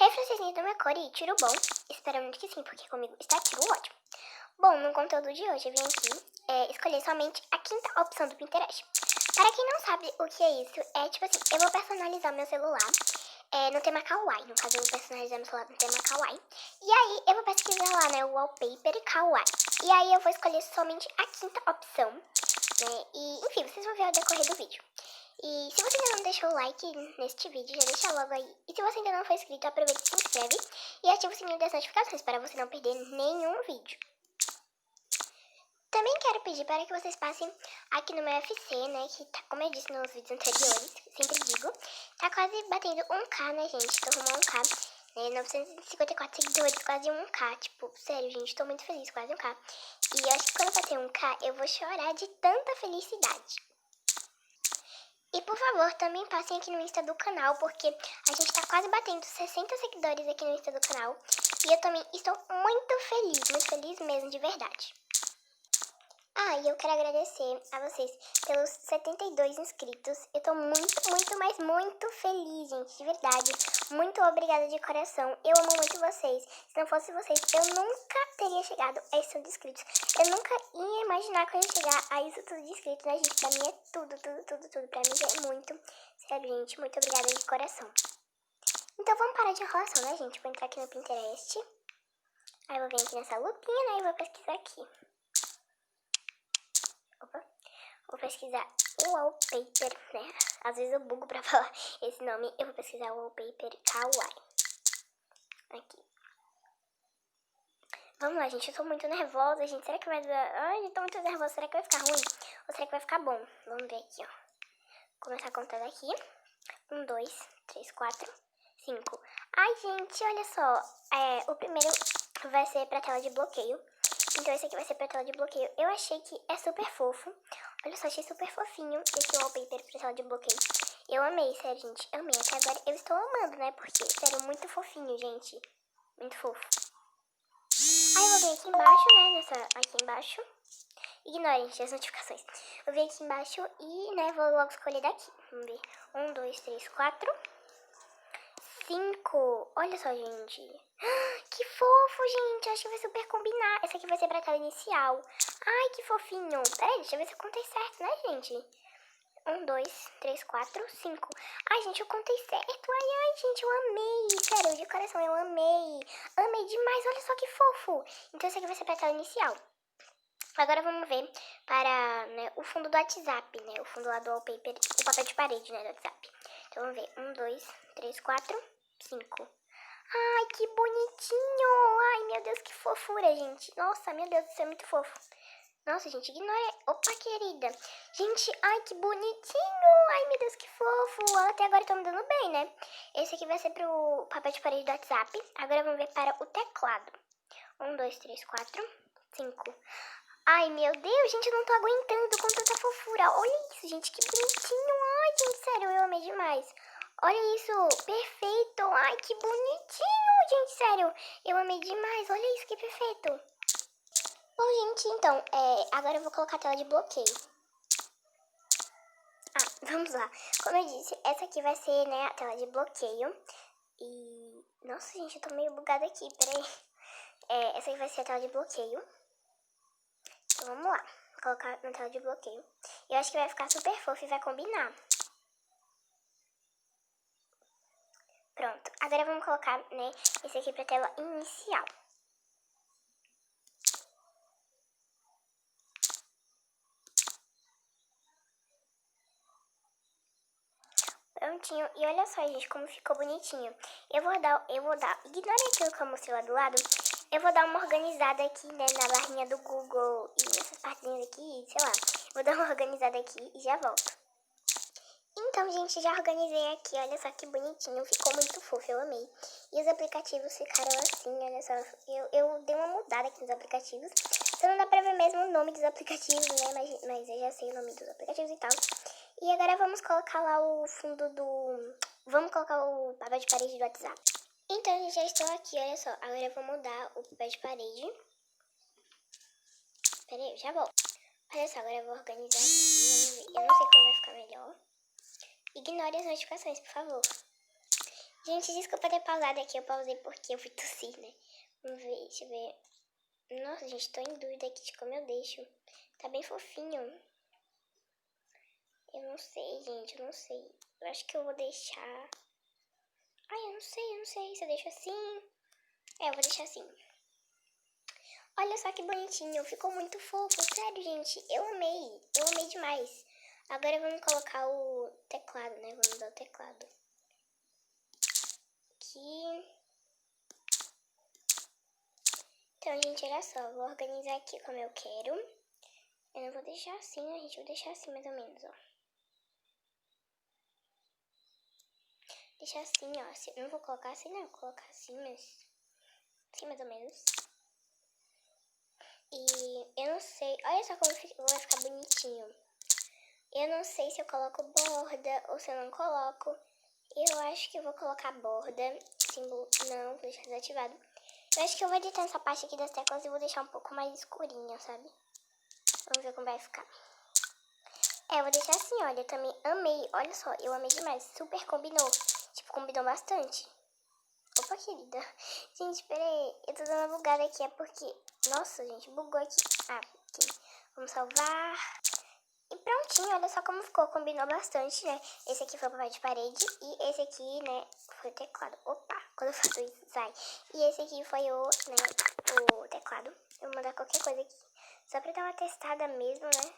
Hey, francesinha do meu core, tiro bom? Espero muito que sim, porque comigo está tiro ótimo. Bom, no conteúdo de hoje eu vim aqui escolher somente a quinta opção do Pinterest. Para quem não sabe o que é isso, é tipo assim, eu vou personalizar meu celular no tema kawaii. No caso, eu vou personalizar meu celular no tema kawaii. E aí, eu vou pesquisar lá, né, o wallpaper kawaii. E aí, eu vou escolher somente a quinta opção, né, e enfim, vocês vão ver ao decorrer do vídeo. E se você ainda não deixou o like neste vídeo, já deixa logo aí. E se você ainda não for inscrito, aproveita e se inscreve e ativa o sininho das notificações para você não perder nenhum vídeo. Também quero pedir para que vocês passem aqui no meu FC, né, que tá, como eu disse nos vídeos anteriores, sempre digo, tá quase batendo 1k, né, gente, tô rumo a 1k, né, 954 seguidores, quase 1k, tipo, sério, gente, tô muito feliz, quase 1k. E eu acho que quando bater 1k, eu vou chorar de tanta felicidade. E por favor, também passem aqui no Insta do canal, porque a gente tá quase batendo 60 seguidores aqui no Insta do canal. E eu também estou muito feliz mesmo, de verdade. Ah, e eu quero agradecer a vocês pelos 72 inscritos. Eu tô muito feliz, gente, de verdade. Muito obrigada de coração. Eu amo muito vocês. Se não fosse vocês, eu nunca teria chegado a esse tanto de inscritos. Eu nunca ia imaginar que eu ia chegar a isso tudo de inscritos, né, gente? Pra mim é tudo. Pra mim é muito. Sério, gente, muito obrigada de coração. Então vamos parar de enrolação, né, gente? Vou entrar aqui no Pinterest. Aí eu vou vir aqui nessa lupinha, né, e vou pesquisar aqui. Vou pesquisar o wallpaper, né? Às vezes eu bugo pra falar esse nome. Eu vou pesquisar o wallpaper kawaii. Aqui. Vamos lá, gente. Eu tô muito nervosa, gente. Será que vai dar... Ai, eu tô muito nervosa. Será que vai ficar ruim? Ou será que vai ficar bom? Vamos ver aqui, ó. Vou começar a contar daqui. 1, 2, 3, 4, 5. Ai, gente, olha só. O primeiro vai ser pra tela de bloqueio. Então esse aqui vai ser pra tela de bloqueio. Eu achei que é super fofo. Olha só, achei super fofinho esse wallpaper pra tela de bloqueio. Eu amei, sério, gente. Amei. Até agora eu estou amando, né? Porque, sério, muito fofinho, gente. Muito fofo. Aí eu vou vir aqui embaixo, né? Aqui embaixo. Ignorem, gente, as notificações. Eu vou vir aqui embaixo e, né, vou logo escolher daqui. Vamos ver. 1, 2, 3, 4... 5. Olha só, gente. Que fofo, gente. Acho que vai super combinar. Essa aqui vai ser pra tela inicial. Ai, que fofinho. Peraí, deixa eu ver se eu contei certo, né, gente? 1, 2, 3, 4, 5. Ai, gente, eu contei certo. Ai, gente, eu amei. Sério, de coração, eu amei. Amei demais. Olha só que fofo. Então, essa aqui vai ser pra tela inicial. Agora vamos ver para, né, o fundo do WhatsApp, né? O fundo lá do wallpaper, o papel de parede, né, do WhatsApp. Então vamos ver. 1, 2, 3, 4, 5. Ai, que bonitinho. Ai, meu Deus, que fofura, gente. Nossa, meu Deus, isso é muito fofo. Nossa, gente, ignora. Opa, querida. Gente, ai, que bonitinho. Ai, meu Deus, que fofo. Até agora tá me dando bem, né? Esse aqui vai ser pro papel de parede do WhatsApp. Agora vamos ver para o teclado. 1, 2, 3, 4, 5. Ai, meu Deus, gente, eu não tô aguentando com tanta fofura. Olha isso, gente, que bonitinho. Ai, gente, sério, eu amei demais. Olha isso, perfeito. Ai, que bonitinho, gente, sério. Eu amei demais, olha isso, que perfeito. Bom, gente, então, agora eu vou colocar a tela de bloqueio. Ah, vamos lá. Como eu disse, essa aqui vai ser, né, a tela de bloqueio. E... Nossa, gente, eu tô meio bugada aqui, peraí. Essa aqui vai ser a tela de bloqueio. Então, vamos lá. Vou colocar na tela de bloqueio. Eu acho que vai ficar super fofo e vai combinar. Pronto. Agora vamos colocar, né, esse aqui pra tela inicial. Prontinho. E olha só, gente, como ficou bonitinho. Eu vou dar... Ignore aquilo que eu mostrei lá do lado. Eu vou dar uma organizada aqui, né, na barrinha do Google e nessas partezinhas aqui, sei lá. Vou dar uma organizada aqui e já volto. Então, gente, já organizei aqui, olha só que bonitinho, ficou muito fofo, eu amei. E os aplicativos ficaram assim, olha só, eu dei uma mudada aqui nos aplicativos. Só não dá pra ver mesmo o nome dos aplicativos, né, mas eu já sei o nome dos aplicativos e tal. E agora vamos colocar lá o fundo do... Vamos colocar o papel de parede do WhatsApp. Então, gente, já estou aqui, olha só. Agora eu vou mudar o papel de parede. Pera aí, eu já volto. Olha só, agora eu vou organizar aqui. Eu não sei como vai ficar melhor. Ignore as notificações, por favor. Gente, desculpa ter pausado aqui. Eu pausei porque eu fui tossir, né? Vamos ver, deixa eu ver. Nossa, gente, tô em dúvida aqui de como eu deixo. Tá bem fofinho. Eu não sei, gente, eu não sei. Eu acho que eu vou deixar... Ai, eu não sei se eu deixo assim. É, eu vou deixar assim. Olha só que bonitinho, ficou muito fofo. Sério, gente, eu amei demais. Agora vamos colocar o teclado, né? Vamos dar o teclado. Aqui. Então, gente, olha só, vou organizar aqui como eu quero. Eu não vou deixar assim, né, gente? Vou deixar assim mais ou menos, ó. Deixar assim, ó. Não vou colocar assim, não. Vou colocar assim, mas... assim, mais ou menos. E eu não sei... Olha só como vai ficar bonitinho. Eu não sei se eu coloco borda ou se eu não coloco. Eu acho que eu vou colocar borda. Símbolo... Não, vou deixar desativado. Eu acho que eu vou editar essa parte aqui das teclas e vou deixar um pouco mais escurinha, sabe? Vamos ver como vai ficar. É, eu vou deixar assim, olha, eu também amei, olha só, eu amei demais, super combinou, tipo, combinou bastante. Opa, querida. Gente, pera aí, eu tô dando uma bugada aqui, é porque, nossa, gente, bugou aqui. Ah, aqui. Vamos salvar. E prontinho, olha só como ficou, combinou bastante, né? Esse aqui foi o papel de parede e esse aqui, né, foi o teclado. Opa, quando eu faço isso, sai. E esse aqui foi o, né, o teclado. Eu vou mandar qualquer coisa aqui, só pra dar uma testada mesmo, né?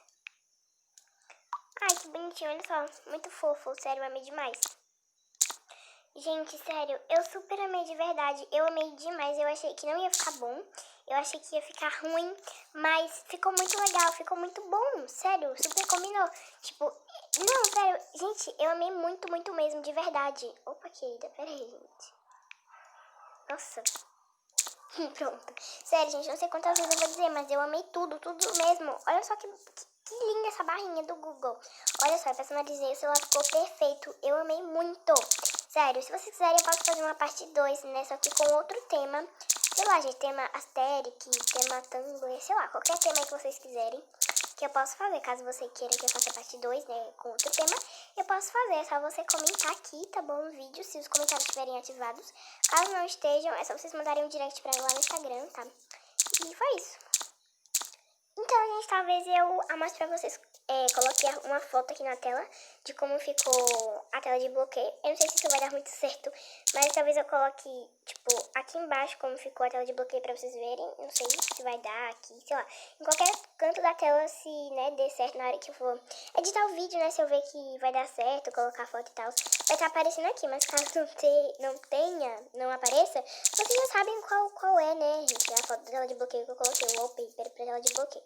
Ai, que bonitinho, olha só. Muito fofo, sério, eu amei demais. Gente, sério, eu super amei de verdade. Eu amei demais, eu achei que não ia ficar bom. Eu achei que ia ficar ruim, mas ficou muito legal, ficou muito bom. Sério, super combinou. Tipo, não, sério, gente, eu amei muito, muito mesmo, de verdade. Opa, querida, peraí, gente. Nossa. Pronto. Sério, gente, não sei quantas vezes eu vou dizer, mas eu amei tudo, tudo mesmo. Olha só que linda essa barrinha do Google. Olha só, eu personalizei, o celular ficou perfeito. Eu amei muito. Sério, se vocês quiserem, eu posso fazer uma parte 2, né? Só que com outro tema. Sei lá, gente, tema Asterix, tema Tumblr, sei lá, qualquer tema aí que vocês quiserem. Que eu posso fazer, caso você queira que eu faça a parte 2, né, com outro tema, eu posso fazer, é só você comentar aqui, tá bom, no vídeo, se os comentários estiverem ativados. Caso não estejam, é só vocês mandarem um direct pra mim lá no Instagram, tá? E foi isso. Então, gente, talvez eu amostre pra vocês, coloquei uma foto aqui na tela de como ficou a tela de bloqueio. Eu não sei se isso vai dar muito certo, mas talvez eu coloque, tipo, aqui embaixo como ficou a tela de bloqueio pra vocês verem. Não sei se vai dar aqui, sei lá, em qualquer canto da tela, se, né, der certo na hora que eu for editar o vídeo, né, se eu ver que vai dar certo, colocar a foto e tal, vai estar aparecendo aqui, mas caso não apareça, vocês já sabem qual é, né, gente, a foto da tela de bloqueio que eu coloquei, o wallpaper pra tela de bloqueio.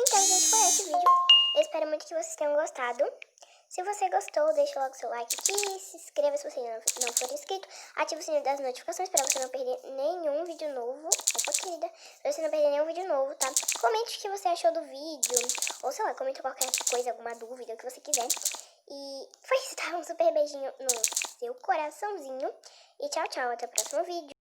Então, gente, foi esse vídeo. Eu espero muito que vocês tenham gostado. Se você gostou, deixa logo seu like aqui, se inscreva se você não for inscrito, ative o sininho das notificações para você não perder nenhum vídeo novo. Opa, querida, pra você não perder nenhum vídeo novo, tá? Comente o que você achou do vídeo, ou sei lá, comente qualquer coisa, alguma dúvida, o que você quiser. E foi isso, tá? Um super beijinho no seu coraçãozinho. E tchau, tchau, até o próximo vídeo.